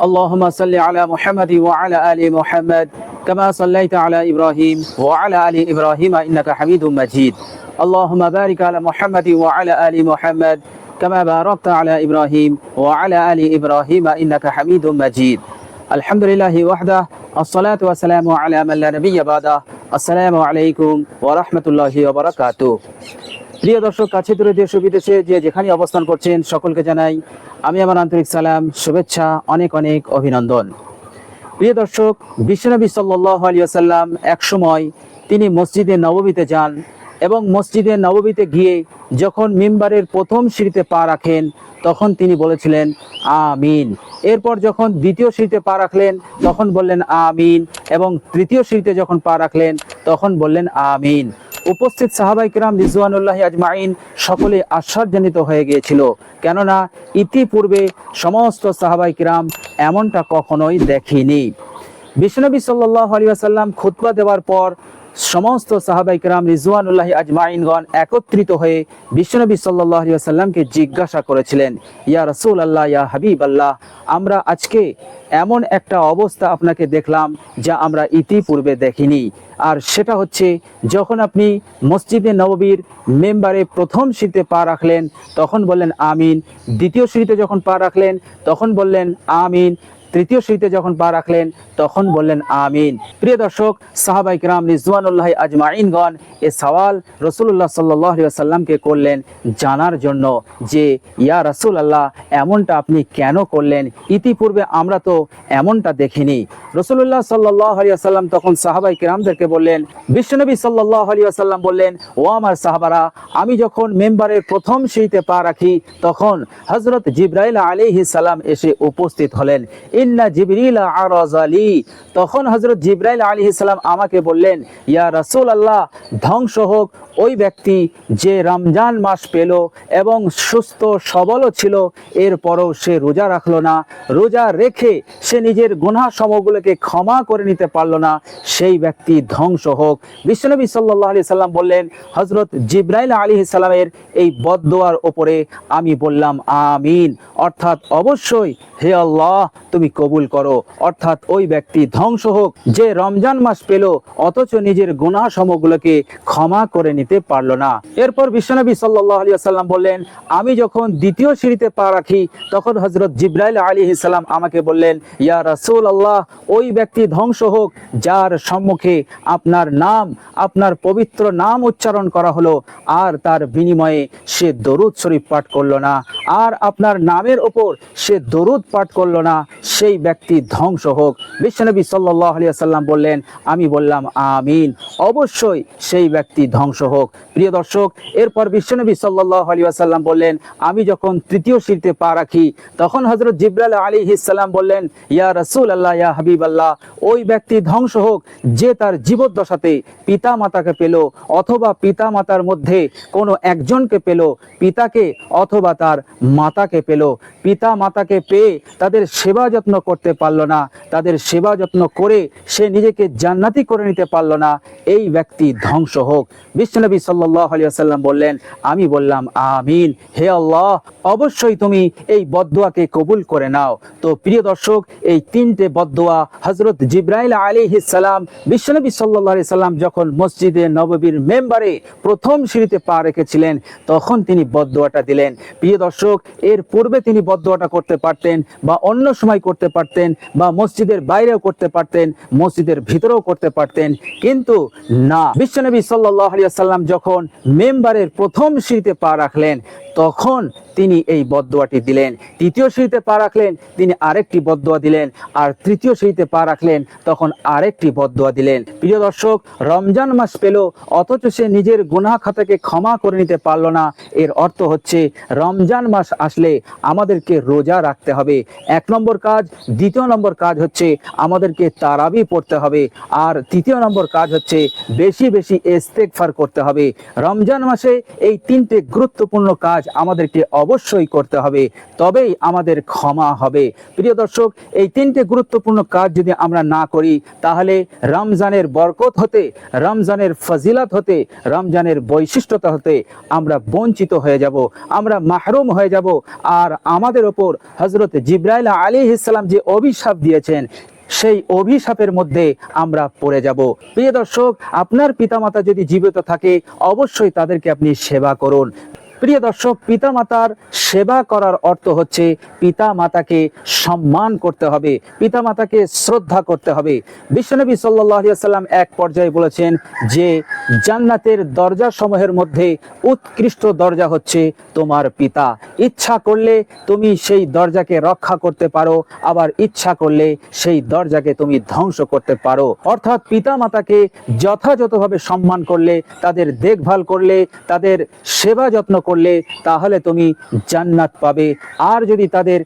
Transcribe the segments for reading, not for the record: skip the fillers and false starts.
اللهم صل على محمد وعلى آل محمد كما صليت على إبراهيم وعلى آل إبراهيم إنك حميد مجيد اللهم بارك على محمد وعلى آل محمد كما باركت على إبراهيم وعلى آل إبراهيم إنك حميد مجيد الحمد لله وحده الصلاة والسلام على من لا نبي بعده السلام عليكم ورحمة الله وبركاته। প্রিয় দর্শক, কাছে দূরে দেশ ও বিদেশে যে যেখানে অবস্থান করছেন সকলকে জানাই আমি আমার আন্তরিক সালাম, শুভেচ্ছা, অনেক অনেক অভিনন্দন। প্রিয় দর্শক, বিশ্বনবী সাল্লাল্লাহু আলাইহি ওয়াসাল্লাম এক সময় তিনি মসজিদে নববীতে যান এবং মসজিদে নববীতে গিয়ে যখন মিম্বারের প্রথম সিঁড়িতে পা রাখেন তখন তিনি বলেছিলেন আমিন। এরপর যখন দ্বিতীয় সিঁড়িতে পা রাখলেন তখন বললেন আমিন এবং তৃতীয় সিঁড়িতে যখন পা রাখলেন তখন বললেন আমিন। উপস্থিত সাহাবায়ে কিরাম রিজওয়ানুল্লাহি আজমাইন সকলে আশ্চর্যান্বিত হয়ে গিয়েছিল, কেননা ইতিপূর্বে সমস্ত সাহাবায়ে কিরাম এমনটা কখনোই দেখেনি। বিশ্বনবী সাল্লাল্লাহু আলাইহি ওয়াসাল্লাম খুতবা দেওয়ার পর সমস্ত সাহাবায়ে কিরাম রিজওয়ানুল্লাহি আজমাইনগণ একত্রিত হয়ে বিশ্বনবী সাল্লাল্লাহু আলাইহি ওয়াসাল্লামকে জিজ্ঞাসা করেছিলেন, ইয়া রাসূলুল্লাহ, ইয়া হাবিবাল্লাহ, আমরা আজকে এমন একটা অবস্থা আপনাকে দেখলাম যা আমরা ইতিপূর্বে দেখিনি। আর সেটা হচ্ছে, যখন আপনি মসজিদে নববীর মেম্বারে প্রথম সিঁড়িতে পা রাখলেন তখন বললেন আমিন, দ্বিতীয় সিঁড়িতে যখন পা রাখলেন তখন বললেন আমিন, তৃতীয় সিঁড়িতে যখন পা রাখলেন তখন বললেন আমিন। প্রিয় দর্শক, সাহাবায়ে কিরাম রিজওয়ানুল্লাহি আজমাইনগণ এ সওয়াল রাসূলুল্লাহ সাল্লাল্লাহু আলাইহি ওয়াসাল্লামকে করলেন জানার জন্য যে ইয়া রাসূলুল্লাহ, এমনটা আপনি কেন করলেন? ইতিপূর্বে আমরা তো এমনটা দেখিনি। রাসূলুল্লাহ সাল্লাল্লাহু আলাইহি ওয়াসাল্লাম তখন সাহাবায়ে কিরামদেরকে বললেন, বিশ্বনবী সাল্লাল্লাহু আলাইহি ওয়াসাল্লাম বললেন, ও আমার সাহাবারা, আমি যখন মেম্বারের প্রথম সিঁড়িতে পা রাখি তখন হযরত জিবরাইল আলাইহিস সালাম এসে উপস্থিত হলেন। ইন্না জিবরিল আরাজালি, তখন হযরত জিবরাইল আলাইহিস সালাম আমাকে বললেন, ইয়া রাসূলুল্লাহ, ধ্বংস হোক ওই ব্যক্তি যে রমজান মাস পেল এবং সুস্থ সবলও ছিল, এরপরও সে রোজা রাখলো না, রোজা রেখে সে নিজের গুনাহ সমূহগুলোকে ক্ষমা করে নিতে পারলো না, সেই ব্যক্তি ধ্বংস হোক। বিশ্বনবী সাল্লাল্লাহু আলাইহি সাল্লাম বললেন, হযরত জিবরাইল আলাইহিস সালামের এই বদদোয়ার উপরে আমি বললাম আমিন, অর্থাৎ অবশ্যই হে আল্লাহ তুমি কবুল করো, অর্থাৎ ওই ব্যক্তি ধ্বংস হোক যে রমজান মাস পেল অথচ নিজের গুনাহ সমূহগুলোকে ক্ষমা করে নিতে পারলো না। এরপর বিশ্বনবী সাল্লাল্লাহু আলাইহি ওয়াসাল্লাম বললেন, আমি যখন দ্বিতীয় সিঁড়িতে পা রাখি তখন হযরত জিবরাইল আলাইহিস সালাম আমাকে বললেন, ইয়া রাসূলুল্লাহ, ওই ব্যক্তি ধ্বংস হোক যার সম্মুখে আপনার নাম, আপনার পবিত্র নাম উচ্চারণ করা হলো আর তার বিনিময়ে সে দরুদ শরীফ পাঠ করলো না, আর আপনার নামের ওপর সে দরুদ পাঠ করলো না, সেই ব্যক্তি ধ্বংস হোক। বিশ্বনবী সাল্লাল্লাহু আলাইহি ওয়াসাল্লাম বললেন, আমি বললাম আমিন, অবশ্যই সেই ব্যক্তি ধ্বংস হোক। প্রিয় দর্শক, এরপর বিশ্বনবী সাল্লাল্লাহু আলাইহি ওয়াসাল্লাম বললেন, আমি যখন তৃতীয় সিঁড়িতে পা রাখি তখন হযরত জিবরাইল আলাইহিস সালাম বললেন, ইয়া রাসূলুল্লাহ, ইয়া হাবিবাল্লাহ, ওই ব্যক্তি ধ্বংস হোক যে তার জীবদ্দশাতে পিতা মাতাকে পেল অথবা পিতা মাতার মধ্যে কোনো একজনকে পেল, পিতাকে অথবা তার মাতাকে পেল, পিতা মাতাকে পেয়ে তাদের সেবা যত্ন করতে পারল না, তাদের সেবা যত্ন করে সে নিজেকে জান্নাতি করে নিতে পারল না, এই ব্যক্তি ধ্বংস হোক। বিশ্বনবী সাল্লাল্লাহু আলাইহি ওয়াসাল্লাম বললেন, আমি বললাম আমিন, হে আল্লাহ অবশ্যই তুমি এই বদদোয়াকে কবুল করে নাও। তো প্রিয় দর্শক, এই তিনটে বদদোয়া হযরত জিবরাইল আলাইহিস সালাম বিশ্বনবী সাল্লাল্লাহু আলাইহি সাল্লাম যখন মসজিদে নববীর মেম্বারে প্রথম সিঁড়িতে পা রেখেছিলেন তখন তিনি বদদোয়াটা দিলেন। প্রিয় দর্শক, এর পূর্বে তিনি বদদোয়াটা করতে পারতেন বা অন্য সময় করতে পারতেন বা মসজিদের বাইরেও করতে পারতেন, মসজিদের ভিতরেও করতে পারতেন, কিন্তু না, বিশ্বনবী সাল্লাল্লাহু আলাইহি ওয়াসাল্লাম যখন মেম্বারের প্রথম সিঁড়িতে পা রাখলেন তখন তিনি এই বদদোয়াটি দিলেন। তৃতীয় সিঁড়িতে পা রাখলেন তিনি আরেকটি বদদোয়া দিলেন, আর তৃতীয় সিঁড়িতে পা রাখলেন তখন আরেকটি বদদোয়া দিলেন। প্রিয় দর্শক, রমজান মাস পেল অথচ সে নিজের গুনাহ খাতাকে ক্ষমা করে নিতে পারল না, এর অর্থ হচ্ছে রমজান মাস আসলে আমাদেরকে রোজা রাখতে হবে, এক নম্বর কাজ। দ্বিতীয় নম্বর কাজ হচ্ছে আমাদেরকে তারাবি পড়তে হবে, আর তৃতীয় নম্বর কাজ হচ্ছে বেশি বেশি ইস্তেগফার করতে হবে। রমজান মাসে এই তিনটে গুরুত্বপূর্ণ কাজ আমাদেরকে অবশ্যই করতে হবে, তবেই আমাদের ক্ষমা হবে। প্রিয় দর্শক, এই তিনটে গুরুত্বপূর্ণ কাজ যদি আমরা না করি, তাহলে রমজানের বরকত হতে, রমজানের ফজিলত হতে, রমজানের বৈশিষ্ট্যতা হতে আমরা বঞ্চিত হয়ে যাব, আমরা মাহরুম হয়ে যাব। আর আমাদের ওপর হযরত জিবরাইল আলাইহিস সালাম যে অভিশাপ দিয়েছেন, সেই অভিশাপের মধ্যে আমরা পড়ে যাব। প্রিয় দর্শক, আপনার পিতামাতা যদি জীবিত থাকে, অবশ্যই তাদেরকে আপনি সেবা করুন। প্রিয় দর্শক, পিতামাতার সেবা করার অর্থ হচ্ছে পিতামাতাকে সম্মান করতে হবে, পিতামাতাকে শ্রদ্ধা করতে হবে। বিশ্বনবী সাল্লাল্লাহু আলাইহি ওয়াসাল্লাম এক পর্যায়ে বলেছেন যে জান্নাতের দরজা সমূহের মধ্যে উৎকৃষ্ট দরজা হচ্ছে তোমার পিতা। ইচ্ছা করলে তুমি সেই দরজাকে রক্ষা করতে পারো, আবার ইচ্ছা করলে সেই দরজাকে তুমি ধ্বংস করতে পারো। অর্থাৎ পিতামাতাকে যথাযথভাবে সম্মান করলে, তাদের দেখভাল করলে, তাদের সেবা যত্ন করলে, তাহলে তুমি জান্নাত পাবে। আর যদি তাদের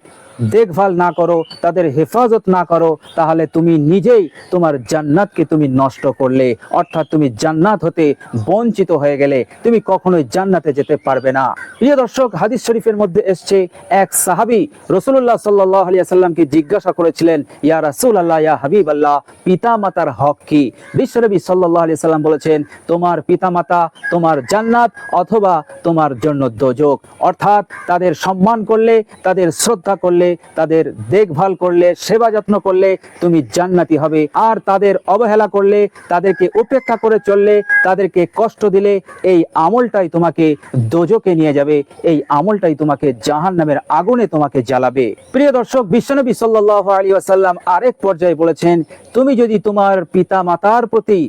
দেখভাল না করো, তাদের হেফাজত না করো, তাহলে তুমি নিজেই তোমার জান্নাতকে তুমি নষ্ট করলে, অর্থাৎ তুমি জান্নাত হতে বঞ্চিত হয়ে গেলে, তুমি কখনোই জান্নাতে যেতে পারবে না। প্রিয় দর্শক, হাদিস শরীফের মধ্যে এসছে, এক সাহাবী রাসূলুল্লাহ সাল্লাল্লাহু আলাইহি ওয়াসাল্লামকে জিজ্ঞাসা করেছিলেন, ইয়া রাসূলুল্লাহ, ইয়া হাবিবাল্লাহ, পিতামাতার হক কি? বিশ্বনবী সাল্লাল্লাহু আলাইহি ওয়াসাল্লাম বলেছেন, তোমার পিতামাতা তোমার জান্নাত অথবা তোমার জন্য দোজখ। অর্থাৎ তাদের সম্মান করলে, তাদের শ্রদ্ধা করলে, তাদের দেখভাল করলে, সেবা যত্ন করলে তুমি জান্নাতি হবে। আর তাদের অবহেলা করলে, তাদেরকে উপেক্ষা করে চললে, তাদেরকে কষ্ট দিলে, এই আমলটাই তোমাকে দোজখে নিয়ে যাবে, এই আমলটাই তোমাকে জাহান্নামের আগুনে তোমাকে জ্বালাবে। প্রিয় দর্শক, বিশ্বনবী সাল্লাল্লাহু আলাইহি ওয়াসাল্লাম আরেক পর্যায়ে বলেছেন, তুমি যদি তোমার পিতা মাতার প্রতি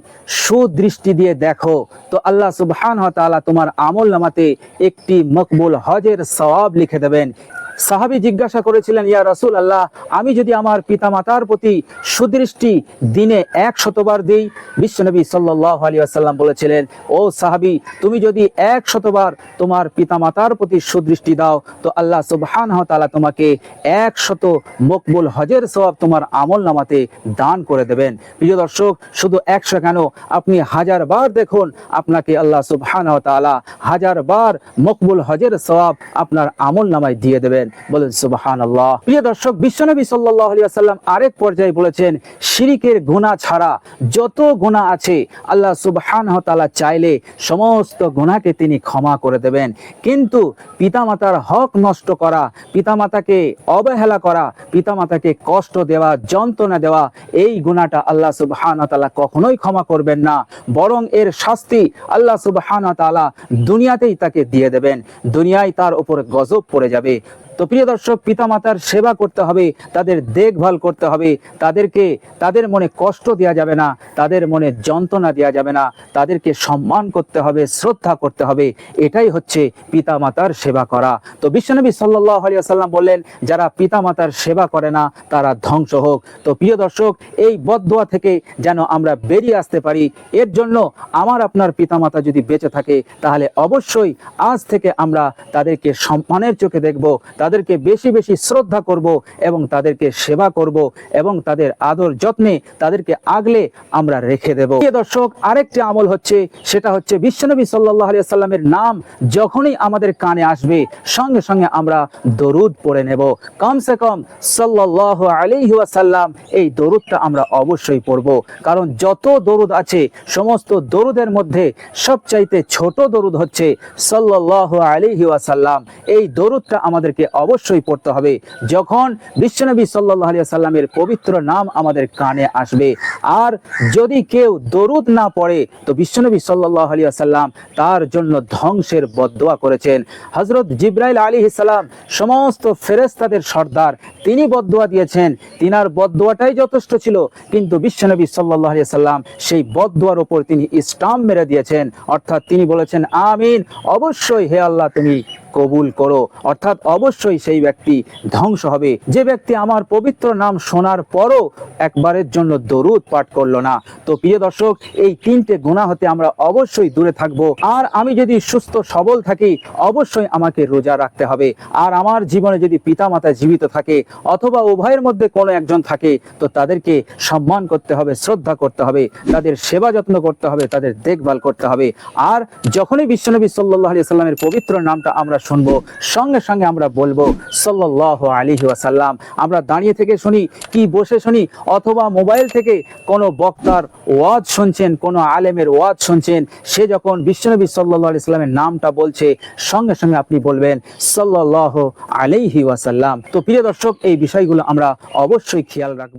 সুদৃষ্টি দিয়ে দেখো, তো আল্লাহ সুবহানাহু ওয়া তাআলা তোমার আমলনামাতে একটি মকবুল হজের সওয়াব লিখে দেবেন। সাহাবী জিজ্ঞাসা করেছিলেন, ইয়া রাসূলুল্লাহ, আমি যদি আমার পিতামাতার প্রতি সুদৃষ্টি দিনে 100 বার দেই? বিশ্বনবী সাল্লাল্লাহু আলাইহি ওয়াসাল্লাম বলেছিলেন, ও সাহাবী, তুমি যদি 100 বার তোমার পিতামাতার প্রতি সুদৃষ্টি দাও, তো আল্লাহ সুবহানাহু ওয়া তাআলা তোমাকে 100 মকবুল হজের সওয়াব তোমার আমলনামাতে দান করে দেবেন। প্রিয় দর্শক, শুধু 100 কেন, আপনি 1000 বার দেখুন, আপনাকে আল্লাহ সুবহানাহু ওয়া তাআলা 1000 বার মকবুল হজের সওয়াব আপনার আমলনামায় দিয়ে দেবেন। বলেন সুবহানাল্লাহ। প্রিয় দর্শক, বিশ্বনবী সাল্লাল্লাহু আলাইহি ওয়াসাল্লাম আরেক পর্যায়ে বলেছেন, শিরকের গুনাহ ছাড়া যত গুনাহ আছে, আল্লাহ সুবহানাহু ওয়া তাআলা চাইলে সমস্ত গুনাহকে তিনি ক্ষমা করে দেবেন। কিন্তু পিতামাতার হক নষ্ট করা, পিতামাতাকে অবহেলা করা, পিতামাতাকে কষ্ট দেওয়া, যন্ত্রণা দেওয়া, এই গুনাহটা আল্লাহ সুবহানাহু ওয়া তাআলা কখনোই ক্ষমা করবেন না, বরং এর শাস্তি আল্লাহ সুবহানাহু ওয়া তাআলা দুনিয়াতেই তাকে দিয়ে দেবেন, দুনিয়ায় তার উপর গজব পড়ে যাবে। তো প্রিয় দর্শক, পিতামাতার সেবা করতে হবে, তাদের দেখভাল করতে হবে, তাদেরকে তাদের মনে কষ্ট দেওয়া যাবে না, তাদের মনে যন্ত্রণা দেওয়া যাবে না, তাদেরকে সম্মান করতে হবে, শ্রদ্ধা করতে হবে। এটাই হচ্ছে পিতামাতার সেবা করা। তো বিশ্বনবী সাল্লাল্লাহু আলাইহি ওয়াসাল্লাম বললেন, যারা পিতামাতার সেবা করে না তারা ধ্বংস হোক। তো প্রিয় দর্শক, এই বদদোয়া থেকে যেন আমরা বেরিয়ে আসতে পারি, এর জন্য আমার আপনার পিতামাতা যদি বেঁচে থাকে, তাহলে অবশ্যই আজ থেকে আমরা তাদেরকে সম্মানের চোখে দেখব, তাদেরকে বেশি বেশি শ্রদ্ধা করব এবং তাদেরকে সেবা করব এবং তাদের আদর যত্নে তাদেরকে আগলে আমরা রেখে দেব। প্রিয় দর্শক, আরেকটি আমল হচ্ছে, সেটা হচ্ছে বিশ্বনবী সাল্লাল্লাহু আলাইহি ওয়াসাল্লামের নাম যখনই আমাদের কানে আসবে, সঙ্গে সঙ্গে আমরা দরুদ পড়ে নেব। কমসে কম সাল্লাল্লাহু আলাইহি ওয়াসাল্লাম, এই দরুদটা আমরা অবশ্যই পড়ব। কারণ যত দরুদ আছে, সমস্ত দরুদের মধ্যে সবচাইতে ছোট দরুদ হচ্ছে সাল্লাল্লাহু আলাইহি ওয়াসাল্লাম। এই দরুদটা আমাদেরকে অবশ্যই পড়তে হবে। যখন বিশ্বনবী সাল্লাল্লাহু আলাইহি ওয়াসাল্লামের পবিত্র নাম আমাদের কানে আসবে, আর যদি কেউ দরুদ না পড়ে, তো বিশ্বনবী সাল্লাল্লাহু আলাইহি ওয়াসাল্লাম তার জন্য ধ্বংসের বদদোয়া করেছেন। হযরত জিবরাইল আলাইহিস সালাম সমস্ত ফেরেশতাদের সর্দার, তিনি বদদোয়া দিয়েছেন, তিনার বদদোয়াটাই যথেষ্ট ছিল, কিন্তু বিশ্বনবী সাল্লাল্লাহু আলাইহি ওয়াসাল্লাম সেই বদদোয়ার উপর তিনি স্টাম্প মেরে দিয়েছেন, অর্থাৎ তিনি বলেছেন, আমিন, অবশ্যই হে আল্লাহ তুমি কবুল করো। অর্থাৎ অবশ্যই সেই ব্যক্তি ধ্বংস হবে, যে ব্যক্তি আমার পবিত্র নাম শোনার পরও একবারের জন্য দরুদ পাঠ করলো না। তো প্রিয় দর্শক, এই তিনটে গুনাহ হতে আমরা অবশ্যই দূরে থাকবো। আর আমি যদি সুস্থ সবল থাকি, অবশ্যই আমাকে রোজা রাখতে হবে। আর আমার জীবনে যদি পিতামাতা জীবিত থাকে অথবা উভয়ের মধ্যে কোনো একজন থাকে, তো তাদেরকে সম্মান করতে হবে, শ্রদ্ধা করতে হবে, তাদের সেবা যত্ন করতে হবে, তাদের দেখভাল করতে হবে। আর যখনই বিশ্বনবী সাল্লাল্লাহু আলাইহি ওয়াসাল্লামের পবিত্র নামটা আমরা শুনবো, সঙ্গে সঙ্গে আমরা বলবো সাল্লাল্লাহু আলাইহি ওয়াসাল্লাম। আমরা দাঁড়িয়ে থেকে শুনি কি বসে শুনি, অথবা মোবাইল থেকে কোনো বক্তার ওয়াজ শুনছেন, কোনো আলেমের ওয়াজ শুনছেন, সে যখন বিশ্বনবী সাল্লাল্লাহু আলাইহি ওয়াসাল্লামের নামটা বলছে, সঙ্গে সঙ্গে আপনি বলবেন সাল্লাল্লাহু আলাইহি ওয়াসাল্লাম। তো প্রিয় দর্শক, এই বিষয়গুলো আমরা অবশ্যই খেয়াল রাখবো।